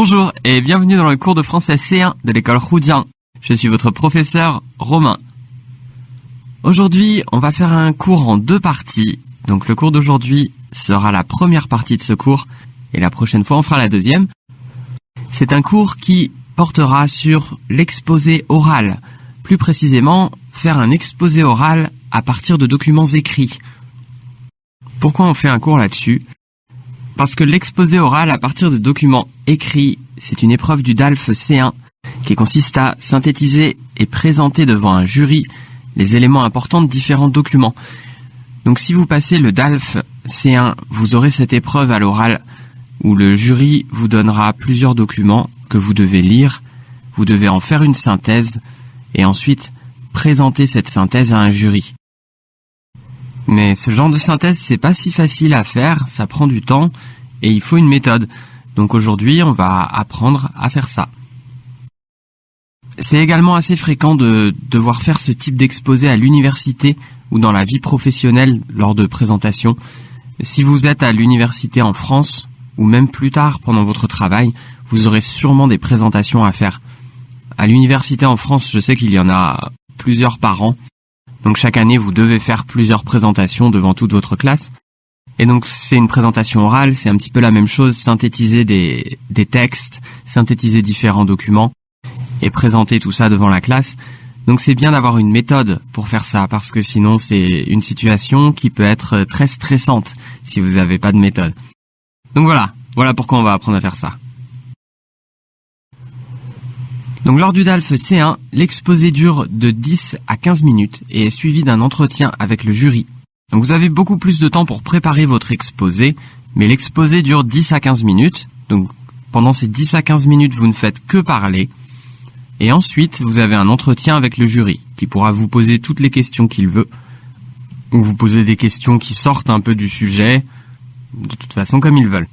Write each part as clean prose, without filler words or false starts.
Bonjour et bienvenue dans le cours de français C1 de l'école Roudian. Je suis votre professeur Romain. Aujourd'hui, on va faire un cours en 2 parties. Donc le cours d'aujourd'hui sera la première partie de ce cours et la prochaine fois on fera la deuxième. C'est un cours qui portera sur l'exposé oral. Plus précisément, faire un exposé oral à partir de documents écrits. Pourquoi on fait un cours là-dessus ? Parce que l'exposé oral à partir de documents écrits, c'est une épreuve du DALF C1 qui consiste à synthétiser et présenter devant un jury les éléments importants de différents documents. Donc si vous passez le DALF C1, vous aurez cette épreuve à l'oral où le jury vous donnera plusieurs documents que vous devez lire, vous devez en faire une synthèse et ensuite présenter cette synthèse à un jury. Mais ce genre de synthèse, c'est pas si facile à faire, ça prend du temps et il faut une méthode. Donc aujourd'hui, on va apprendre à faire ça. C'est également assez fréquent de devoir faire ce type d'exposé à l'université ou dans la vie professionnelle lors de présentations. Si vous êtes à l'université en France ou même plus tard pendant votre travail, vous aurez sûrement des présentations à faire. À l'université en France, je sais qu'il y en a plusieurs par an. Donc chaque année, vous devez faire plusieurs présentations devant toute votre classe. Et donc c'est une présentation orale, c'est un petit peu la même chose, synthétiser des textes, synthétiser différents documents et présenter tout ça devant la classe. Donc c'est bien d'avoir une méthode pour faire ça, parce que sinon c'est une situation qui peut être très stressante si vous n'avez pas de méthode. Donc voilà pourquoi on va apprendre à faire ça. Donc lors du DALF C1, l'exposé dure de 10 à 15 minutes et est suivi d'un entretien avec le jury. Donc vous avez beaucoup plus de temps pour préparer votre exposé, mais l'exposé dure 10 à 15 minutes. Donc pendant ces 10 à 15 minutes, vous ne faites que parler. Et ensuite, vous avez un entretien avec le jury qui pourra vous poser toutes les questions qu'il veut, ou vous poser des questions qui sortent un peu du sujet, de toute façon comme ils veulent.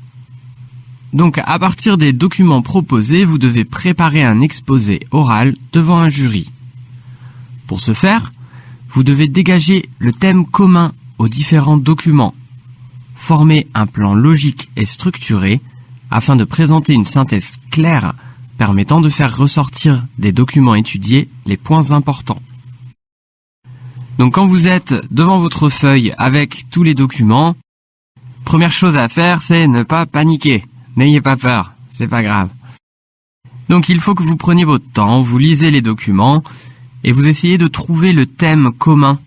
Donc, à partir des documents proposés, vous devez préparer un exposé oral devant un jury. Pour ce faire, vous devez dégager le thème commun aux différents documents, former un plan logique et structuré afin de présenter une synthèse claire permettant de faire ressortir des documents étudiés les points importants. Donc, quand vous êtes devant votre feuille avec tous les documents, première chose à faire, c'est ne pas paniquer. N'ayez pas peur, c'est pas grave. Donc il faut que vous preniez votre temps, vous lisez les documents et vous essayez de trouver le thème commun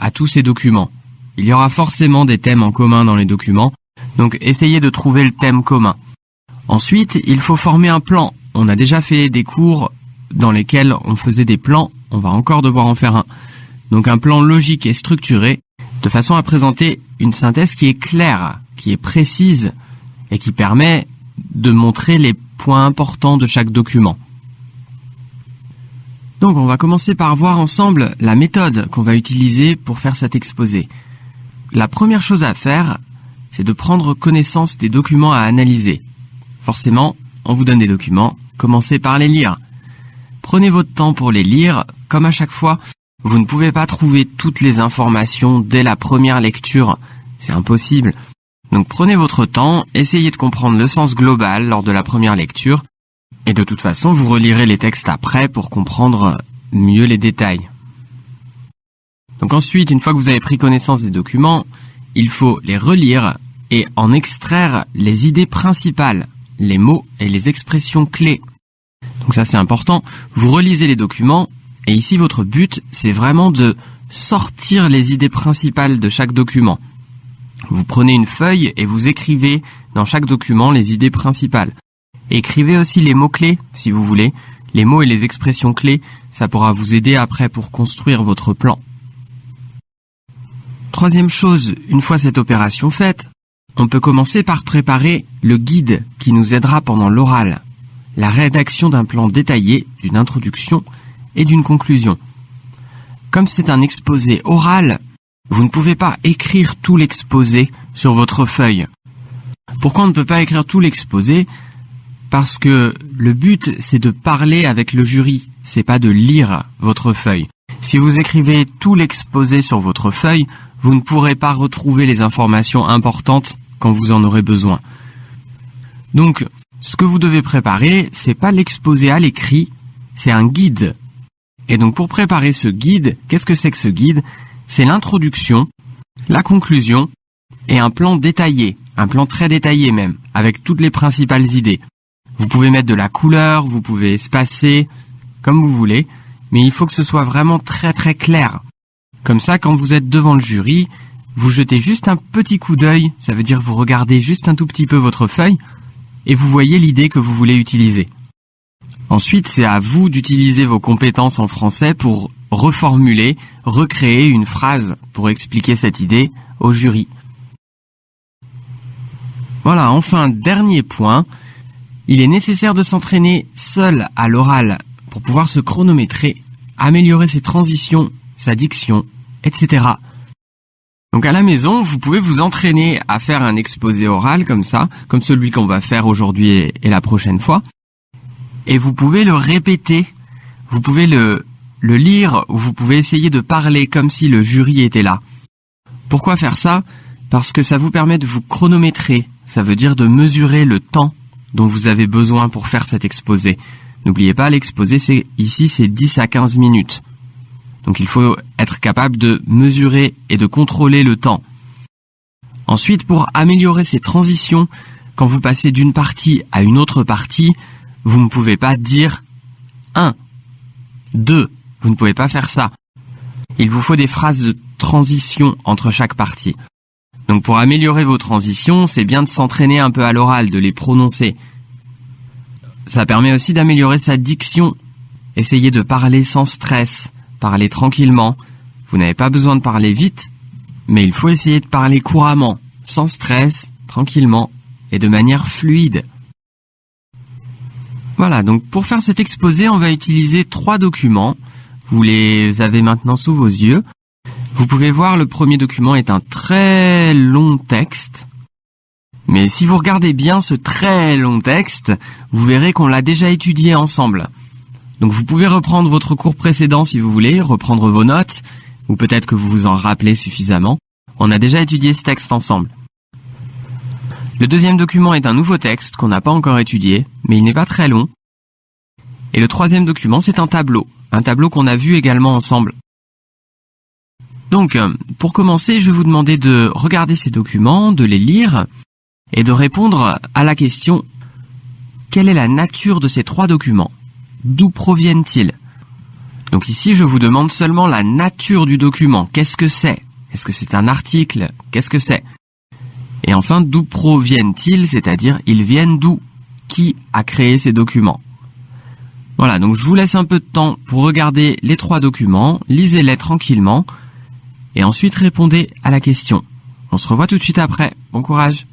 à tous ces documents. Il y aura forcément des thèmes en commun dans les documents, donc essayez de trouver le thème commun. Ensuite, il faut former un plan. On a déjà fait des cours dans lesquels on faisait des plans, on va encore devoir en faire un. Donc un plan logique et structuré, de façon à présenter une synthèse qui est claire, qui est précise, et qui permet de montrer les points importants de chaque document. Donc on va commencer par voir ensemble la méthode qu'on va utiliser pour faire cet exposé. La première chose à faire, c'est de prendre connaissance des documents à analyser. Forcément, on vous donne des documents, commencez par les lire. Prenez votre temps pour les lire, comme à chaque fois, vous ne pouvez pas trouver toutes les informations dès la première lecture, c'est impossible. Donc prenez votre temps, essayez de comprendre le sens global lors de la première lecture, et de toute façon vous relirez les textes après pour comprendre mieux les détails. Donc ensuite, une fois que vous avez pris connaissance des documents, il faut les relire et en extraire les idées principales, les mots et les expressions clés. Donc ça c'est important, vous relisez les documents, et ici votre but c'est vraiment de sortir les idées principales de chaque document. Vous prenez une feuille et vous écrivez dans chaque document les idées principales. Écrivez aussi les mots-clés, si vous voulez. Les mots et les expressions clés, ça pourra vous aider après pour construire votre plan. Troisième chose, une fois cette opération faite, on peut commencer par préparer le guide qui nous aidera pendant l'oral. La rédaction d'un plan détaillé, d'une introduction et d'une conclusion. Comme c'est un exposé oral, vous ne pouvez pas écrire tout l'exposé sur votre feuille. Pourquoi on ne peut pas écrire tout l'exposé ? Parce que le but, c'est de parler avec le jury, c'est pas de lire votre feuille. Si vous écrivez tout l'exposé sur votre feuille, vous ne pourrez pas retrouver les informations importantes quand vous en aurez besoin. Donc, Ce que vous devez préparer, c'est pas l'exposé à l'écrit, c'est un guide. Et donc pour préparer ce guide, qu'est-ce que c'est que ce guide? C'est l'introduction, la conclusion et un plan détaillé, un plan très détaillé même, avec toutes les principales idées. Vous pouvez mettre de la couleur, vous pouvez espacer, comme vous voulez, mais il faut que ce soit vraiment très très clair. Comme ça, quand vous êtes devant le jury, vous jetez juste un petit coup d'œil, ça veut dire vous regardez juste un tout petit peu votre feuille, et vous voyez l'idée que vous voulez utiliser. Ensuite, c'est à vous d'utiliser vos compétences en français pour reformuler, recréer une phrase pour expliquer cette idée au jury. Voilà, enfin, dernier point, il est nécessaire de s'entraîner seul à l'oral pour pouvoir se chronométrer, améliorer ses transitions, sa diction, etc. Donc à la maison, vous pouvez vous entraîner à faire un exposé oral comme ça, comme celui qu'on va faire aujourd'hui et la prochaine fois. Et vous pouvez le répéter, vous pouvez le lire ou vous pouvez essayer de parler comme si le jury était là. Pourquoi faire ça? Parce que ça vous permet de vous chronométrer, ça veut dire de mesurer le temps dont vous avez besoin pour faire cet exposé. N'oubliez pas, l'exposé c'est 10 à 15 minutes. Donc il faut être capable de mesurer et de contrôler le temps. Ensuite, pour améliorer ces transitions, quand vous passez d'une partie à une autre partie, vous ne pouvez pas dire 1, 2, vous ne pouvez pas faire ça. Il vous faut des phrases de transition entre chaque partie. Donc pour améliorer vos transitions, c'est bien de s'entraîner un peu à l'oral, de les prononcer. Ça permet aussi d'améliorer sa diction. Essayez de parler sans stress. Parlez tranquillement. Vous n'avez pas besoin de parler vite, mais il faut essayer de parler couramment, sans stress, tranquillement et de manière fluide. Voilà, donc pour faire cet exposé, on va utiliser 3 documents. Vous les avez maintenant sous vos yeux. Vous pouvez voir, le premier document est un très long texte. Mais si vous regardez bien ce très long texte, vous verrez qu'on l'a déjà étudié ensemble. Donc vous pouvez reprendre votre cours précédent si vous voulez, reprendre vos notes, ou peut-être que vous vous en rappelez suffisamment. On a déjà étudié ce texte ensemble. Le deuxième document est un nouveau texte qu'on n'a pas encore étudié, mais il n'est pas très long. Et le troisième document, c'est un tableau qu'on a vu également ensemble. Donc, pour commencer, je vais vous demander de regarder ces documents, de les lire, et de répondre à la question « Quelle est la nature de ces 3 documents ? D'où proviennent-ils » Donc ici, je vous demande seulement la nature du document. Qu'est-ce que c'est? Est-ce que c'est un article? Qu'est-ce que c'est? Et enfin, d'où proviennent-ils? C'est-à-dire, ils viennent d'où? Qui a créé ces documents? Voilà, donc je vous laisse un peu de temps pour regarder les 3 documents, lisez-les tranquillement, et ensuite répondez à la question. On se revoit tout de suite après. Bon courage!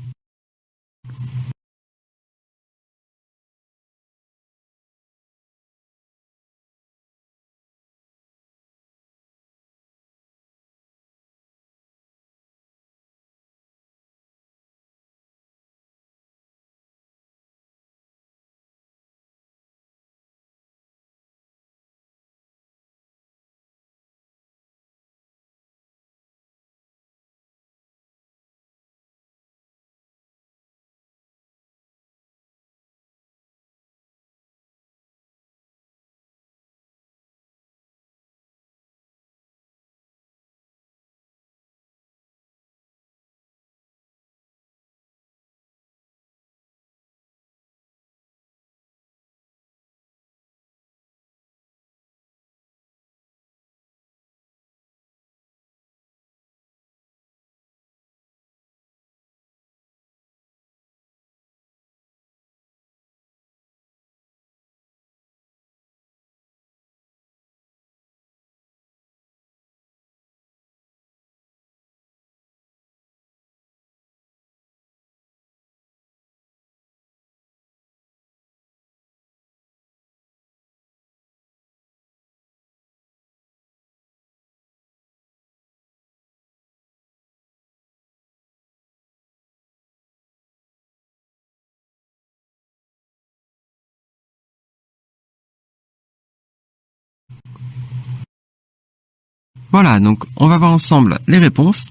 Voilà, donc on va voir ensemble les réponses.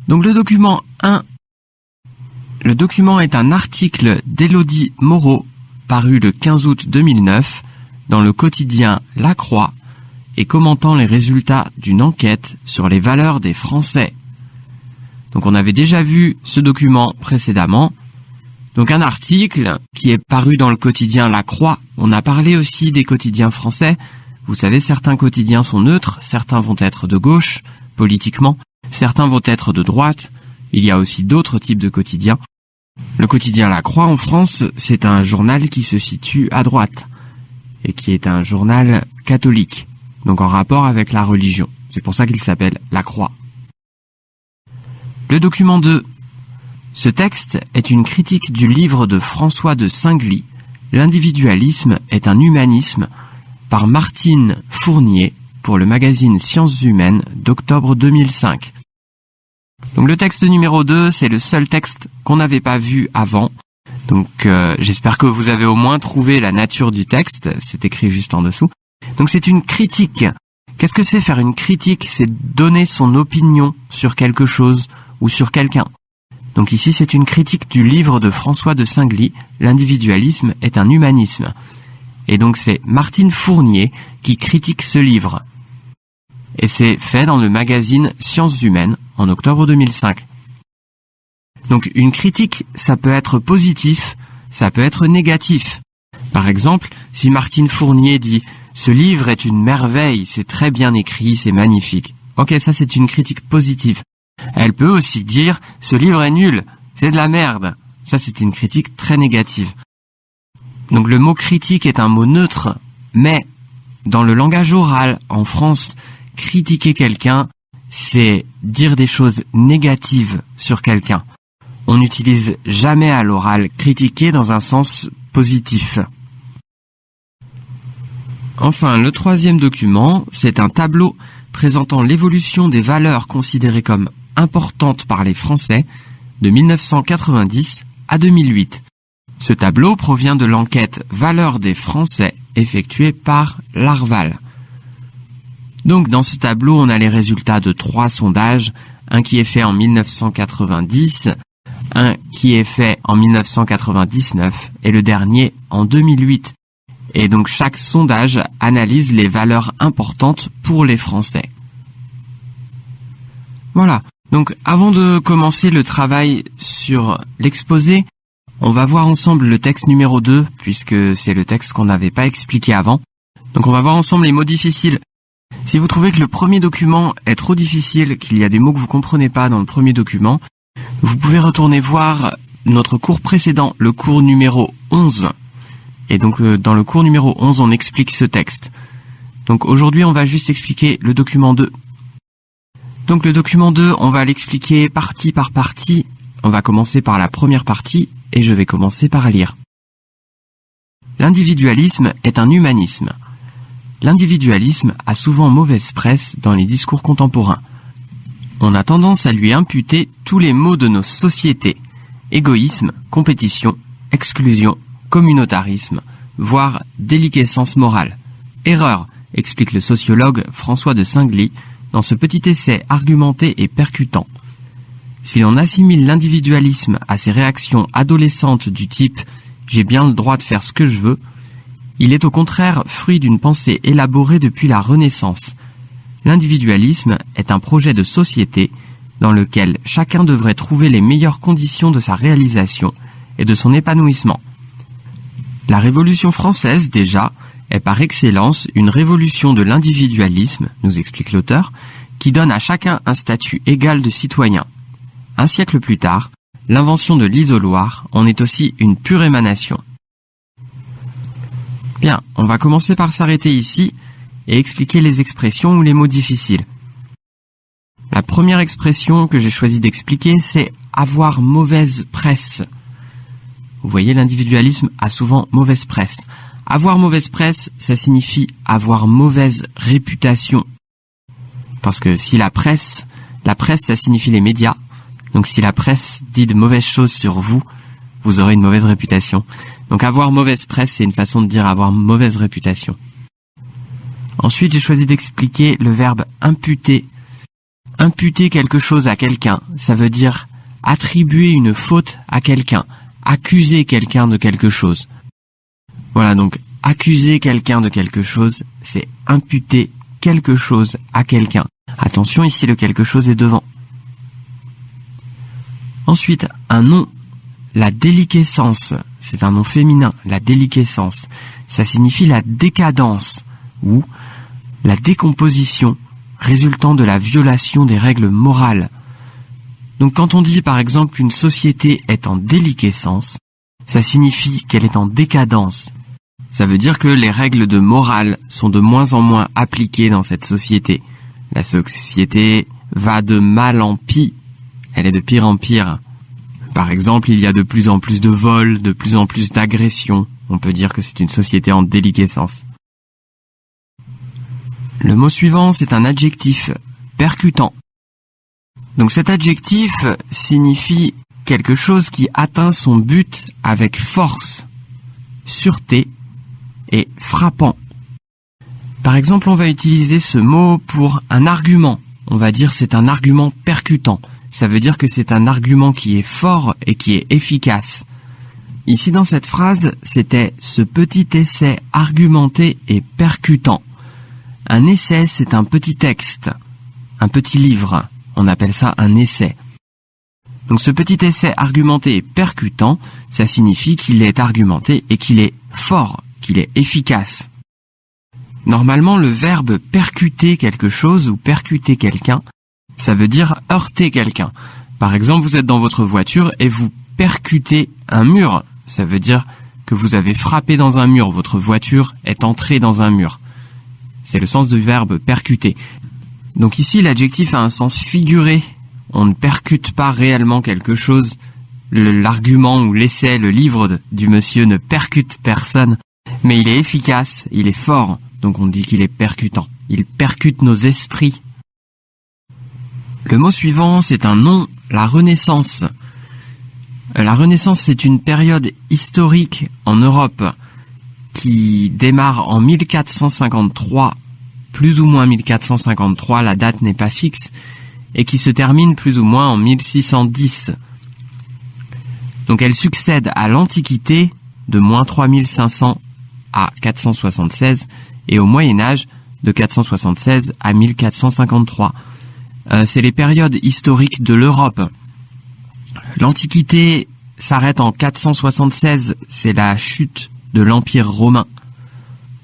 Donc le document 1, Le document est un article d'Élodie Moreau, paru le 15 août 2009, dans le quotidien La Croix, et commentant les résultats d'une enquête sur les valeurs des Français. Donc on avait déjà vu ce document précédemment. Donc un article qui est paru dans le quotidien La Croix. On a parlé aussi des quotidiens français. Vous savez, certains quotidiens sont neutres, certains vont être de gauche, politiquement, certains vont être de droite. Il y a aussi d'autres types de quotidiens. Le quotidien La Croix en France, c'est un journal qui se situe à droite et qui est un journal catholique, donc en rapport avec la religion. C'est pour ça qu'il s'appelle La Croix. Le document 2. Ce texte est une critique du livre de François de Singly, L'individualisme est un humanisme, par Martine Fournier, pour le magazine Sciences Humaines d'octobre 2005. Donc le texte numéro 2, c'est le seul texte qu'on n'avait pas vu avant. Donc j'espère que vous avez au moins trouvé la nature du texte, c'est écrit juste en dessous. Donc c'est une critique. Qu'est-ce que c'est faire une critique? C'est donner son opinion sur quelque chose ou sur quelqu'un. Donc ici, c'est une critique du livre de François de Singly, L'individualisme est un humanisme. Et donc c'est Martine Fournier qui critique ce livre. Et c'est fait dans le magazine Sciences Humaines en octobre 2005. Donc une critique, ça peut être positif, ça peut être négatif. Par exemple, si Martine Fournier dit « Ce livre est une merveille, c'est très bien écrit, c'est magnifique ». Ok, ça c'est une critique positive. Elle peut aussi dire « Ce livre est nul, c'est de la merde ». Ça c'est une critique très négative. Donc le mot critique est un mot neutre, mais dans le langage oral en France, critiquer quelqu'un, c'est dire des choses négatives sur quelqu'un. On n'utilise jamais à l'oral critiquer dans un sens positif. Enfin, le troisième document, c'est un tableau présentant l'évolution des valeurs considérées comme importantes par les Français de 1990 à 2008. Ce tableau provient de l'enquête Valeurs des Français effectuée par l'Arval. Donc dans ce tableau, on a les résultats de 3 sondages, un qui est fait en 1990, un qui est fait en 1999 et le dernier en 2008. Et donc chaque sondage analyse les valeurs importantes pour les Français. Voilà. Donc avant de commencer le travail sur l'exposé, on va voir ensemble le texte numéro 2, puisque c'est le texte qu'on n'avait pas expliqué avant. Donc on va voir ensemble les mots difficiles. Si vous trouvez que le premier document est trop difficile, qu'il y a des mots que vous ne comprenez pas dans le premier document, vous pouvez retourner voir notre cours précédent, le cours numéro 11. Et donc dans le cours numéro 11, on explique ce texte. Donc aujourd'hui, on va juste expliquer le document 2. Donc le document 2, on va l'expliquer partie par partie. On va commencer par la première partie et je vais commencer par lire. L'individualisme est un humanisme. L'individualisme a souvent mauvaise presse dans les discours contemporains. On a tendance à lui imputer tous les maux de nos sociétés. Égoïsme, compétition, exclusion, communautarisme, voire déliquescence morale. Erreur, explique le sociologue François de Singly dans ce petit essai argumenté et percutant. Si l'on assimile l'individualisme à ces réactions adolescentes du type « j'ai bien le droit de faire ce que je veux », il est au contraire fruit d'une pensée élaborée depuis la Renaissance. L'individualisme est un projet de société dans lequel chacun devrait trouver les meilleures conditions de sa réalisation et de son épanouissement. La Révolution française, déjà, est par excellence une révolution de l'individualisme, nous explique l'auteur, qui donne à chacun un statut égal de citoyen. Un siècle plus tard, l'invention de l'isoloir en est aussi une pure émanation. Bien, on va commencer par s'arrêter ici et expliquer les expressions ou les mots difficiles. La première expression que j'ai choisi d'expliquer, c'est « avoir mauvaise presse ». Vous voyez, l'individualisme a souvent mauvaise presse. Avoir mauvaise presse, ça signifie avoir mauvaise réputation. Parce que si la presse, ça signifie les médias. Donc si la presse dit de mauvaises choses sur vous, vous aurez une mauvaise réputation. Donc avoir mauvaise presse, c'est une façon de dire avoir mauvaise réputation. Ensuite, j'ai choisi d'expliquer le verbe imputer. Imputer quelque chose à quelqu'un, ça veut dire attribuer une faute à quelqu'un, accuser quelqu'un de quelque chose. Voilà, donc accuser quelqu'un de quelque chose, c'est imputer quelque chose à quelqu'un. Attention, ici le quelque chose est devant. Ensuite, un nom, la déliquescence, c'est un nom féminin, la déliquescence. Ça signifie la décadence ou la décomposition résultant de la violation des règles morales. Donc quand on dit par exemple qu'une société est en déliquescence, ça signifie qu'elle est en décadence. Ça veut dire que les règles de morale sont de moins en moins appliquées dans cette société. La société va de mal en pis. Elle est de pire en pire. Par exemple, il y a de plus en plus de vols, de plus en plus d'agressions. On peut dire que c'est une société en déliquescence. Le mot suivant, c'est un adjectif percutant. Donc cet adjectif signifie quelque chose qui atteint son but avec force, sûreté et frappant. Par exemple, on va utiliser ce mot pour un argument. On va dire c'est un argument percutant. Ça veut dire que c'est un argument qui est fort et qui est efficace. Ici dans cette phrase, c'était ce petit essai argumenté et percutant. Un essai, c'est un petit texte, un petit livre. On appelle ça un essai. Donc ce petit essai argumenté et percutant, ça signifie qu'il est argumenté et qu'il est fort, qu'il est efficace. Normalement, le verbe percuter quelque chose ou percuter quelqu'un, ça veut dire heurter quelqu'un. Par exemple, vous êtes dans votre voiture et vous percutez un mur. Ça veut dire que vous avez frappé dans un mur. Votre voiture est entrée dans un mur. C'est le sens du verbe percuter. Donc ici, l'adjectif a un sens figuré. On ne percute pas réellement quelque chose. L'argument ou l'essai, le livre du monsieur ne percute personne. Mais il est efficace, il est fort. Donc on dit qu'il est percutant. Il percute nos esprits. Le mot suivant, c'est un nom, la Renaissance. La Renaissance, c'est une période historique en Europe qui démarre en 1453, plus ou moins 1453, la date n'est pas fixe, et qui se termine plus ou moins en 1610. Donc elle succède à l'Antiquité de moins 3500 à 476 et au Moyen-Âge de 476 à 1453. C'est les périodes historiques de l'Europe. L'Antiquité s'arrête en 476, c'est la chute de l'Empire romain.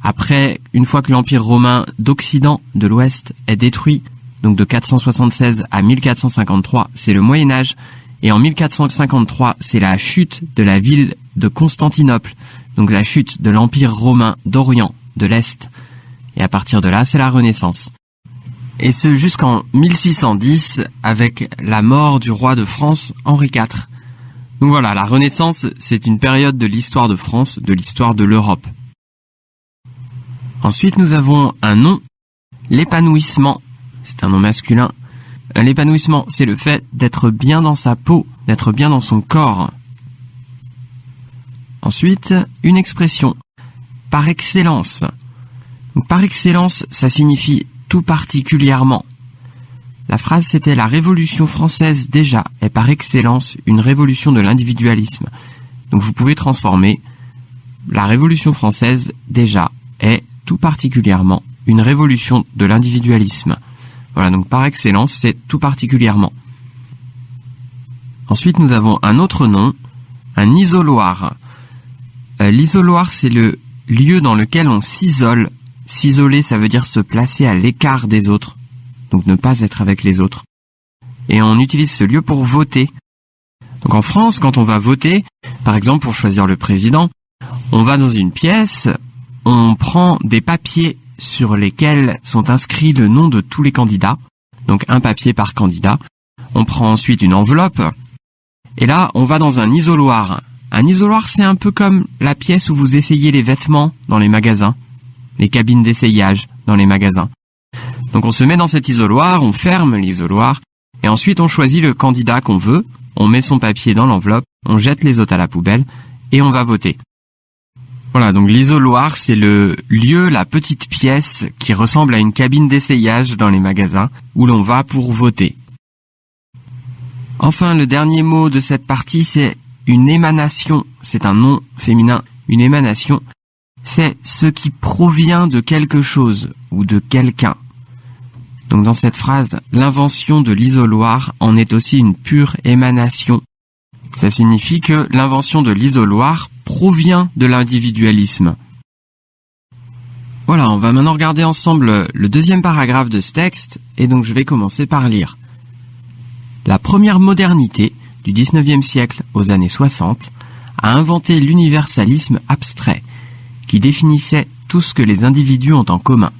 Après, une fois que l'Empire romain d'Occident, de l'Ouest, est détruit, donc de 476 à 1453, c'est le Moyen-Âge. Et en 1453, c'est la chute de la ville de Constantinople, donc la chute de l'Empire romain d'Orient, de l'Est. Et à partir de là, c'est la Renaissance. Et ce jusqu'en 1610, avec la mort du roi de France, Henri IV. Donc voilà, la Renaissance, c'est une période de l'histoire de France, de l'histoire de l'Europe. Ensuite, nous avons un nom, l'épanouissement. C'est un nom masculin. L'épanouissement, c'est le fait d'être bien dans sa peau, d'être bien dans son corps. Ensuite, une expression, par excellence. Donc, par excellence, ça signifie tout particulièrement. La phrase, c'était « La Révolution française, déjà, est par excellence une révolution de l'individualisme ». Donc vous pouvez transformer « La Révolution française, déjà, est tout particulièrement une révolution de l'individualisme ». Voilà, donc par excellence, c'est tout particulièrement. Ensuite, nous avons un autre nom, un isoloir. L'isoloir, c'est le lieu dans lequel on s'isole. S'isoler, ça veut dire se placer à l'écart des autres, donc ne pas être avec les autres. Et on utilise ce lieu pour voter. Donc en France, quand on va voter, par exemple pour choisir le président, on va dans une pièce, on prend des papiers sur lesquels sont inscrits le nom de tous les candidats, donc un papier par candidat. On prend ensuite une enveloppe, et là, on va dans un isoloir. Un isoloir, c'est un peu comme la pièce où vous essayez les vêtements dans les magasins, les cabines d'essayage dans les magasins. Donc on se met dans cet isoloir, on ferme l'isoloir, et ensuite on choisit le candidat qu'on veut, on met son papier dans l'enveloppe, on jette les autres à la poubelle, et on va voter. Voilà, donc l'isoloir, c'est le lieu, la petite pièce qui ressemble à une cabine d'essayage dans les magasins, où l'on va pour voter. Enfin, le dernier mot de cette partie, c'est une émanation. C'est un nom féminin. Une émanation, c'est ce qui provient de quelque chose ou de quelqu'un. Donc dans cette phrase, l'invention de l'isoloir en est aussi une pure émanation. Ça signifie que l'invention de l'isoloir provient de l'individualisme. Voilà, on va maintenant regarder ensemble le deuxième paragraphe de ce texte, et donc je vais commencer par lire. La première modernité, du 19e siècle aux années 60, a inventé l'universalisme abstrait, qui définissait tout ce que les individus ont en commun.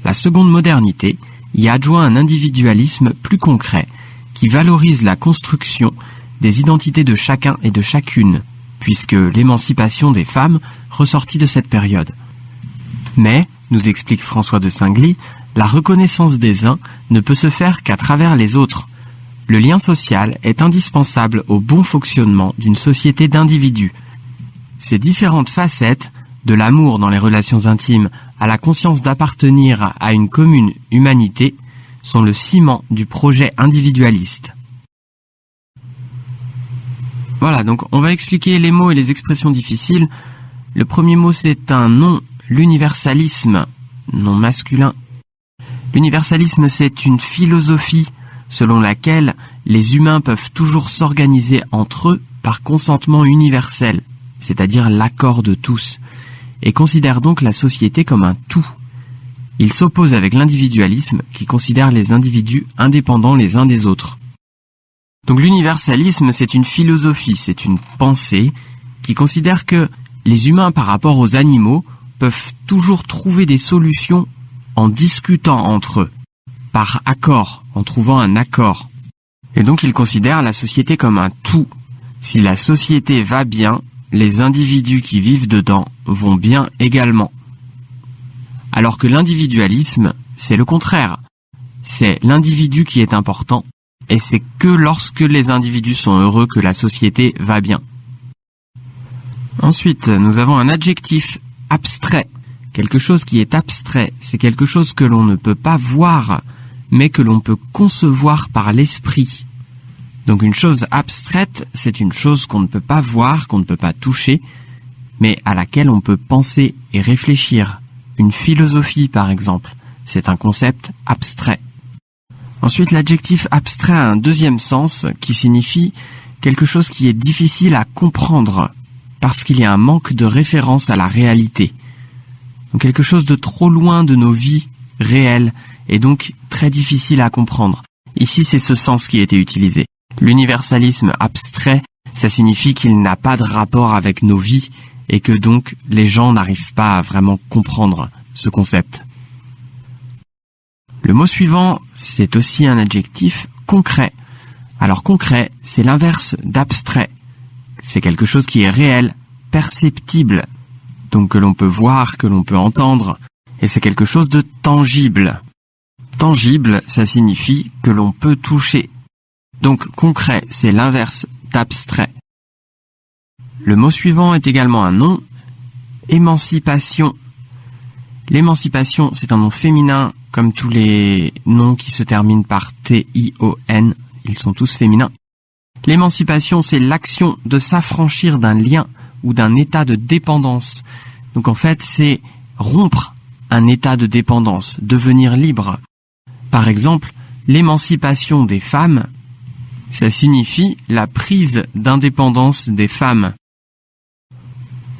La seconde modernité y adjoint un individualisme plus concret, qui valorise la construction des identités de chacun et de chacune, puisque l'émancipation des femmes ressortit de cette période. Mais, nous explique François de Singly, la reconnaissance des uns ne peut se faire qu'à travers les autres. Le lien social est indispensable au bon fonctionnement d'une société d'individus. Ces différentes facettes, de l'amour dans les relations intimes à la conscience d'appartenir à une commune humanité, sont le ciment du projet individualiste. Voilà, donc on va expliquer les mots et les expressions difficiles. Le premier mot, c'est un nom, l'universalisme, nom masculin. L'universalisme, c'est une philosophie selon laquelle les humains peuvent toujours s'organiser entre eux par consentement universel, c'est-à-dire l'accord de tous, et considère donc la société comme un tout. Il s'oppose avec l'individualisme qui considère les individus indépendants les uns des autres. Donc l'universalisme, c'est une philosophie, c'est une pensée qui considère que les humains par rapport aux animaux peuvent toujours trouver des solutions en discutant entre eux, par accord, en trouvant un accord. Et donc il considère la société comme un tout. Si la société va bien, les individus qui vivent dedans vont bien également. Alors que l'individualisme, c'est le contraire. C'est l'individu qui est important, et c'est que lorsque les individus sont heureux que la société va bien. Ensuite, nous avons un adjectif abstrait. Quelque chose qui est abstrait, c'est quelque chose que l'on ne peut pas voir, mais que l'on peut concevoir par l'esprit. Donc une chose abstraite, c'est une chose qu'on ne peut pas voir, qu'on ne peut pas toucher, mais à laquelle on peut penser et réfléchir. Une philosophie, par exemple, c'est un concept abstrait. Ensuite, l'adjectif abstrait a un deuxième sens qui signifie quelque chose qui est difficile à comprendre, parce qu'il y a un manque de référence à la réalité. Donc quelque chose de trop loin de nos vies réelles, et donc très difficile à comprendre. Ici, c'est ce sens qui a été utilisé. L'universalisme abstrait, ça signifie qu'il n'a pas de rapport avec nos vies, et que donc les gens n'arrivent pas à vraiment comprendre ce concept. Le mot suivant, c'est aussi un adjectif concret. Alors concret, c'est l'inverse d'abstrait. C'est quelque chose qui est réel, perceptible, donc que l'on peut voir, que l'on peut entendre, et c'est quelque chose de tangible. Tangible, ça signifie que l'on peut toucher. Donc concret, c'est l'inverse d'abstrait. Le mot suivant est également un nom, émancipation. L'émancipation, c'est un nom féminin, comme tous les noms qui se terminent par T-I-O-N, ils sont tous féminins. L'émancipation, c'est l'action de s'affranchir d'un lien ou d'un état de dépendance. Donc en fait, c'est rompre un état de dépendance, devenir libre. Par exemple, l'émancipation des femmes, ça signifie la prise d'indépendance des femmes.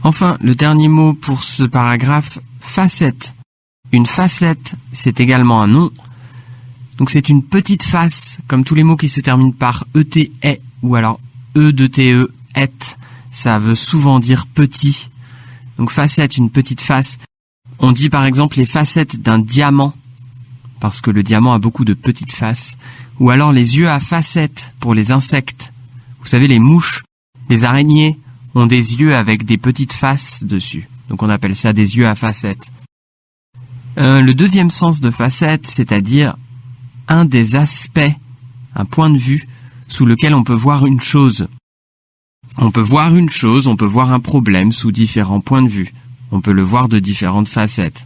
Enfin, le dernier mot pour ce paragraphe, facette. Une facette, c'est également un nom. Donc c'est une petite face, comme tous les mots qui se terminent par ET, E, ou alors E de TE, et. Ça veut souvent dire petit. Donc facette, une petite face. On dit par exemple les facettes d'un diamant, parce que le diamant a beaucoup de petites faces. Ou alors les yeux à facettes pour les insectes. Vous savez, les mouches, les araignées ont des yeux avec des petites faces dessus. Donc on appelle ça des yeux à facettes. Le deuxième sens de facette, c'est-à-dire un des aspects, un point de vue sous lequel on peut voir une chose. On peut voir une chose, on peut voir un problème sous différents points de vue. On peut le voir de différentes facettes.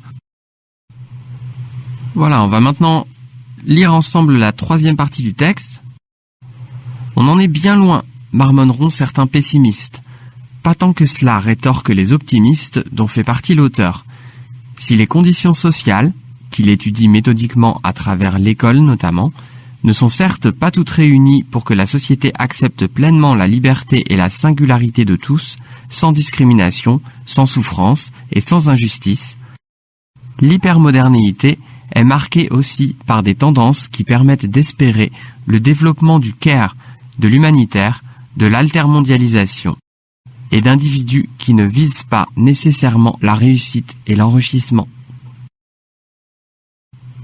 Voilà, on va maintenant lire ensemble la troisième partie du texte. On en est bien loin, marmonneront certains pessimistes. Pas tant que cela, rétorquent les optimistes dont fait partie l'auteur. Si les conditions sociales, qu'il étudie méthodiquement à travers l'école notamment, ne sont certes pas toutes réunies pour que la société accepte pleinement la liberté et la singularité de tous, sans discrimination, sans souffrance et sans injustice, l'hypermodernité est marquée aussi par des tendances qui permettent d'espérer le développement du care, de l'humanitaire, de l'altermondialisation et d'individus qui ne visent pas nécessairement la réussite et l'enrichissement.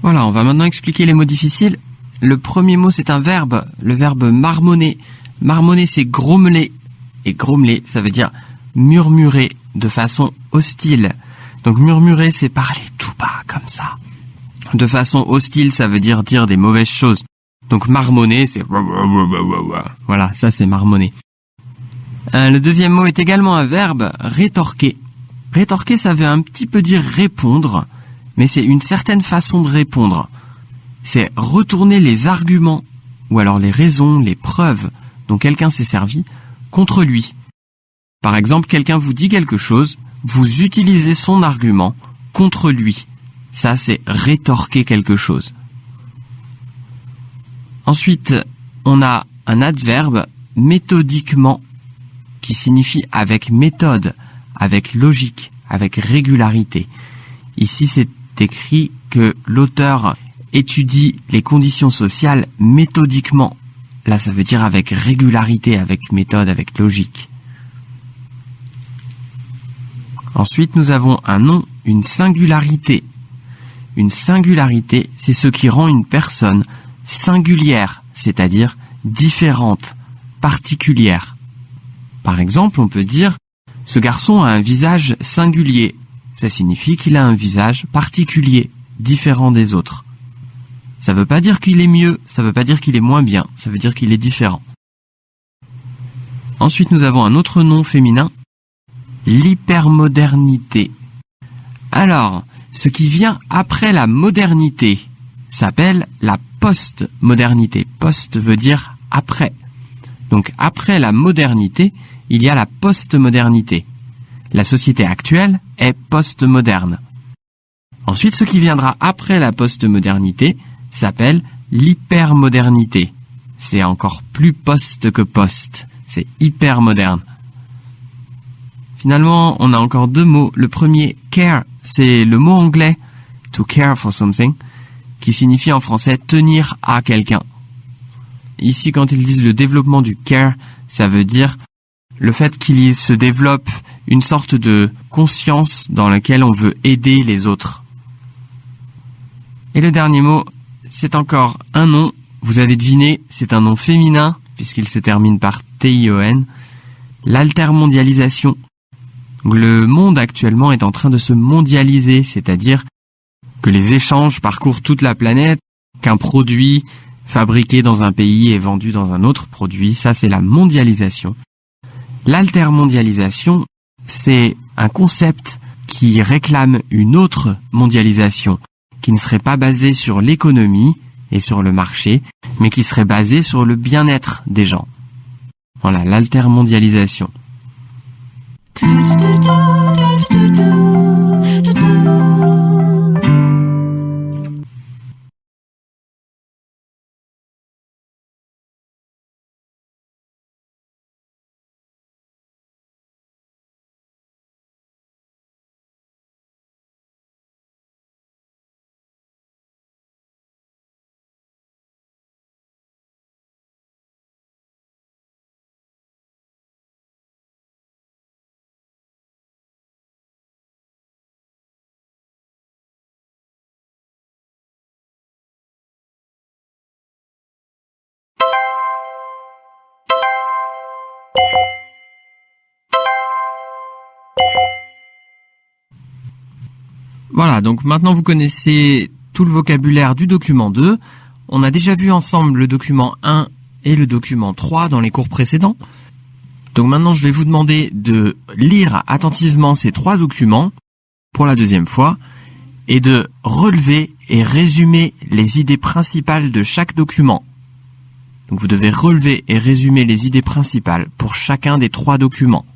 Voilà, on va maintenant expliquer les mots difficiles. Le premier mot, c'est un verbe, le verbe marmonner. Marmonner, c'est grommeler. Et grommeler, ça veut dire murmurer de façon hostile. Donc murmurer, c'est parler tout bas, comme ça. De façon hostile, ça veut dire des mauvaises choses. Donc marmonner, c'est... Voilà, ça c'est marmonner. Le deuxième mot est également un verbe, rétorquer. Rétorquer, ça veut un petit peu dire répondre, mais c'est une certaine façon de répondre. C'est retourner les arguments, ou alors les raisons, les preuves dont quelqu'un s'est servi, contre lui. Par exemple, quelqu'un vous dit quelque chose, vous utilisez son argument contre lui. Ça, c'est rétorquer quelque chose. Ensuite, on a un adverbe, méthodiquement, qui signifie avec méthode, avec logique, avec régularité. Ici, c'est écrit que l'auteur étudie les conditions sociales méthodiquement. Là, ça veut dire avec régularité, avec méthode, avec logique. Ensuite, nous avons un nom, une singularité. Une singularité, c'est ce qui rend une personne singulière, c'est-à-dire différente, particulière. Par exemple, on peut dire « Ce garçon a un visage singulier ». Ça signifie qu'il a un visage particulier, différent des autres. Ça ne veut pas dire qu'il est mieux, ça ne veut pas dire qu'il est moins bien, ça veut dire qu'il est différent. Ensuite, nous avons un autre nom féminin, l'hypermodernité. Alors, ce qui vient après la modernité s'appelle la post-modernité. Post veut dire après. Donc, après la modernité, il y a la post-modernité. La société actuelle est post-moderne. Ensuite, ce qui viendra après la post-modernité s'appelle l'hypermodernité. C'est encore plus post que post. C'est hyper moderne. Finalement, on a encore deux mots. Le premier, care, c'est le mot anglais to care for something, qui signifie en français tenir à quelqu'un. Ici, quand ils disent le développement du care, ça veut dire le fait qu'il se développe une sorte de conscience dans laquelle on veut aider les autres. Et le dernier mot, c'est encore un nom. Vous avez deviné, c'est un nom féminin, puisqu'il se termine par T-I-O-N. L'altermondialisation. Le monde actuellement est en train de se mondialiser, c'est-à-dire que les échanges parcourent toute la planète, qu'un produit fabriqué dans un pays est vendu dans un autre produit, ça c'est la mondialisation. L'altermondialisation, c'est un concept qui réclame une autre mondialisation, qui ne serait pas basée sur l'économie et sur le marché, mais qui serait basée sur le bien-être des gens. Voilà, l'altermondialisation. Voilà, donc maintenant vous connaissez tout le vocabulaire du document 2. On a déjà vu ensemble le document 1 et le document 3 dans les cours précédents. Donc maintenant je vais vous demander de lire attentivement ces trois documents pour la deuxième fois et de relever et résumer les idées principales de chaque document. Donc vous devez relever et résumer les idées principales pour chacun des 3 documents.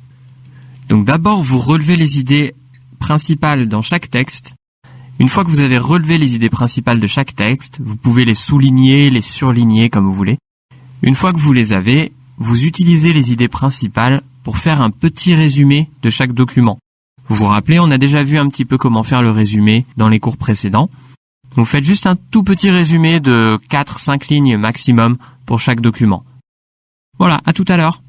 Donc d'abord, vous relevez les idées principales dans chaque texte. Une fois que vous avez relevé les idées principales de chaque texte, vous pouvez les souligner, les surligner comme vous voulez. Une fois que vous les avez, vous utilisez les idées principales pour faire un petit résumé de chaque document. Vous vous rappelez, on a déjà vu un petit peu comment faire le résumé dans les cours précédents. Vous faites juste un tout petit résumé de 4-5 lignes maximum pour chaque document. Voilà, à tout à l'heure.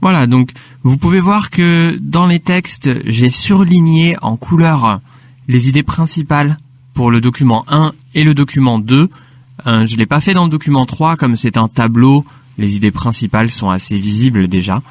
Voilà, donc vous pouvez voir que dans les textes, j'ai surligné en couleur les idées principales pour le document 1 et le document 2. Je ne l'ai pas fait dans le document 3, comme c'est un tableau, les idées principales sont assez visibles déjà.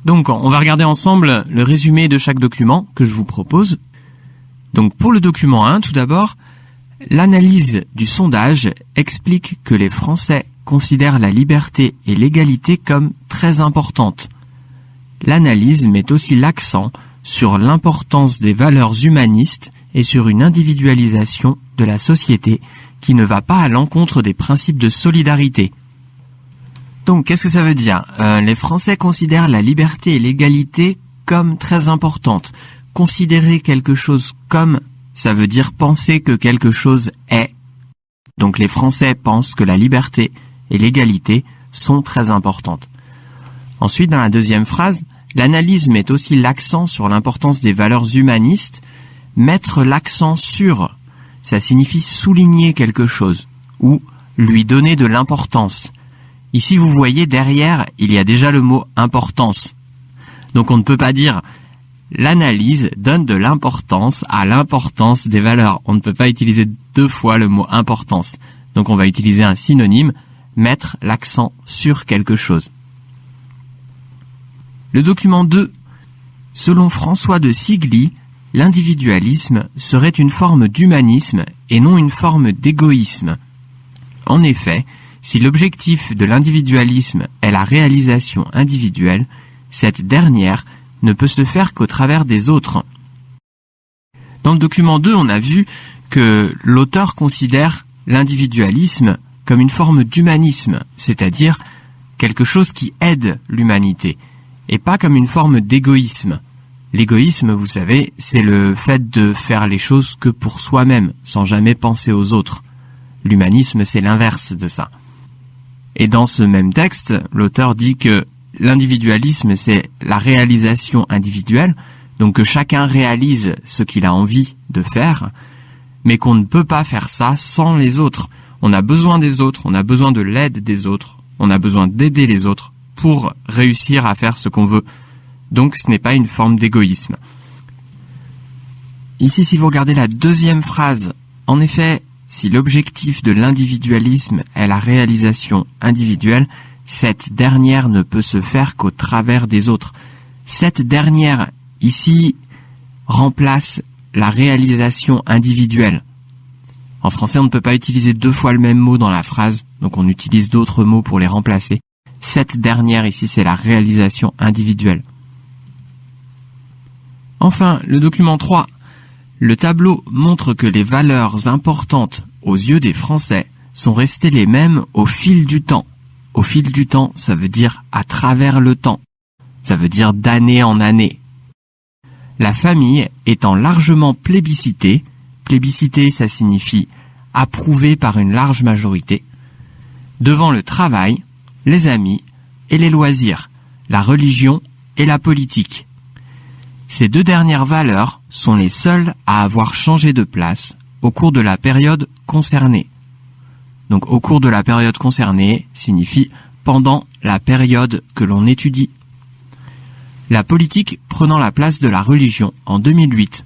Donc, on va regarder ensemble le résumé de chaque document que je vous propose. Donc, pour le document 1, tout d'abord, l'analyse du sondage explique que les Français considèrent la liberté et l'égalité comme très importantes. L'analyse met aussi l'accent sur l'importance des valeurs humanistes et sur une individualisation de la société qui ne va pas à l'encontre des principes de solidarité. Donc, qu'est-ce que ça veut dire ? Les Français considèrent la liberté et l'égalité comme très importantes. Considérer quelque chose comme, ça veut dire penser que quelque chose est. Donc, les Français pensent que la liberté et l'égalité sont très importantes. Ensuite, dans la deuxième phrase, l'analyse met aussi l'accent sur l'importance des valeurs humanistes. Mettre l'accent sur, ça signifie souligner quelque chose ou lui donner de l'importance. Ici, vous voyez, derrière, il y a déjà le mot « importance ». Donc, on ne peut pas dire « l'analyse donne de l'importance à l'importance des valeurs ». On ne peut pas utiliser 2 fois le mot « importance ». Donc, on va utiliser un synonyme, mettre l'accent sur quelque chose. Le document 2. Selon François de Sigli, l'individualisme serait une forme d'humanisme et non une forme d'égoïsme. En effet, si l'objectif de l'individualisme est la réalisation individuelle, cette dernière ne peut se faire qu'au travers des autres. Dans le document 2, on a vu que l'auteur considère l'individualisme comme une forme d'humanisme, c'est-à-dire quelque chose qui aide l'humanité, et pas comme une forme d'égoïsme. L'égoïsme, vous savez, c'est le fait de faire les choses que pour soi-même, sans jamais penser aux autres. L'humanisme, c'est l'inverse de ça. Et dans ce même texte, l'auteur dit que l'individualisme, c'est la réalisation individuelle, donc que chacun réalise ce qu'il a envie de faire, mais qu'on ne peut pas faire ça sans les autres. On a besoin des autres, on a besoin de l'aide des autres, on a besoin d'aider les autres pour réussir à faire ce qu'on veut. Donc ce n'est pas une forme d'égoïsme. Ici, si vous regardez la deuxième phrase, en effet, si l'objectif de l'individualisme est la réalisation individuelle, cette dernière ne peut se faire qu'au travers des autres. Cette dernière, ici, remplace la réalisation individuelle. En français, on ne peut pas utiliser deux fois le même mot dans la phrase, donc on utilise d'autres mots pour les remplacer. Cette dernière, ici, c'est la réalisation individuelle. Enfin, le document 3. Le tableau montre que les valeurs importantes aux yeux des Français sont restées les mêmes au fil du temps. Au fil du temps, ça veut dire à travers le temps. Ça veut dire d'année en année. La famille étant largement plébiscitée, plébiscité, ça signifie approuvé par une large majorité, devant le travail, les amis et les loisirs, la religion et la politique. Ces deux dernières valeurs sont les seules à avoir changé de place au cours de la période concernée. Donc au cours de la période concernée signifie pendant la période que l'on étudie. La politique prenant la place de la religion en 2008.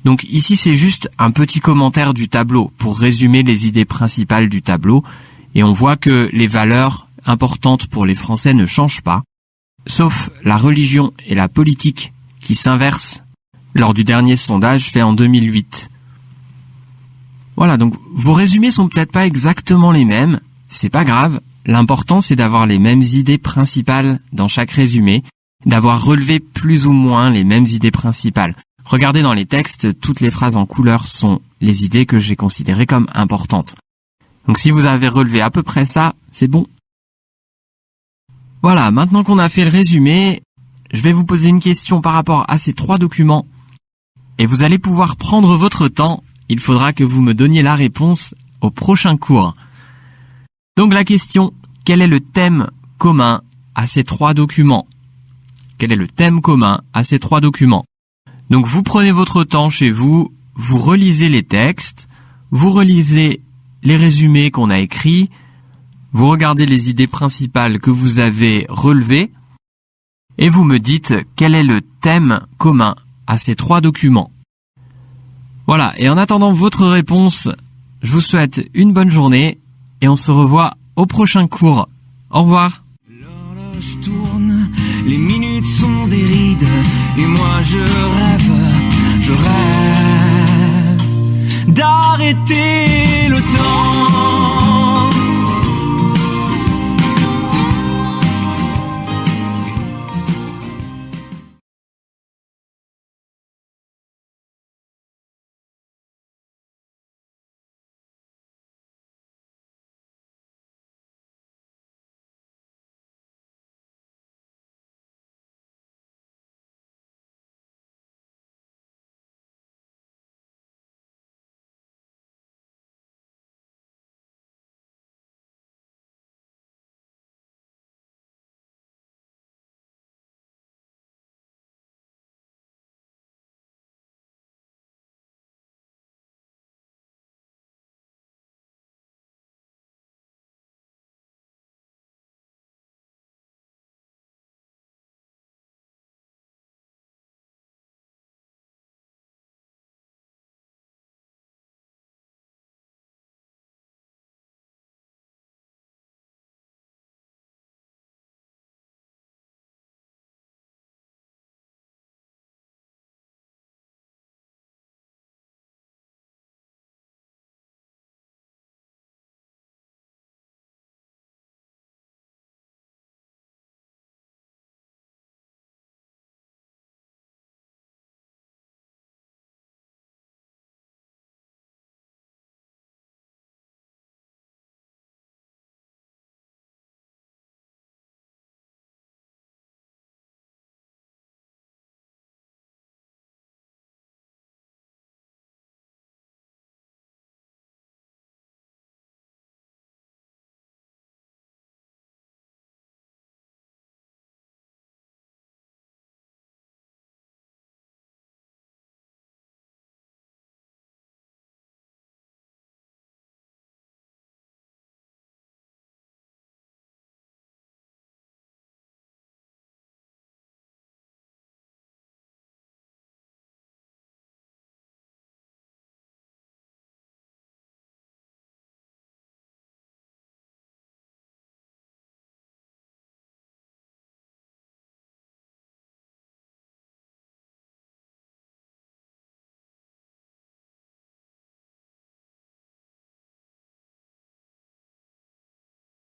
Donc ici c'est juste un petit commentaire du tableau pour résumer les idées principales du tableau et on voit que les valeurs importantes pour les Français ne changent pas, sauf la religion et la politique qui s'inversent lors du dernier sondage fait en 2008. Voilà, donc vos résumés sont peut-être pas exactement les mêmes, c'est pas grave, l'important c'est d'avoir les mêmes idées principales dans chaque résumé, d'avoir relevé plus ou moins les mêmes idées principales. Regardez dans les textes, toutes les phrases en couleur sont les idées que j'ai considérées comme importantes. Donc si vous avez relevé à peu près ça, c'est bon. Voilà, maintenant qu'on a fait le résumé, je vais vous poser une question par rapport à ces 3 documents. Et vous allez pouvoir prendre votre temps. Il faudra que vous me donniez la réponse au prochain cours. Donc la question, quel est le thème commun à ces 3 documents? Quel est le thème commun à ces 3 documents? Donc vous prenez votre temps chez vous, vous relisez les textes, vous relisez les résumés qu'on a écrits, vous regardez les idées principales que vous avez relevées, et vous me dites quel est le thème commun à ces 3 documents. Voilà, et en attendant votre réponse, je vous souhaite une bonne journée et on se revoit au prochain cours. Au revoir. L'horloge tourne, les minutes sont des rides et moi je rêve d'arrêter le temps.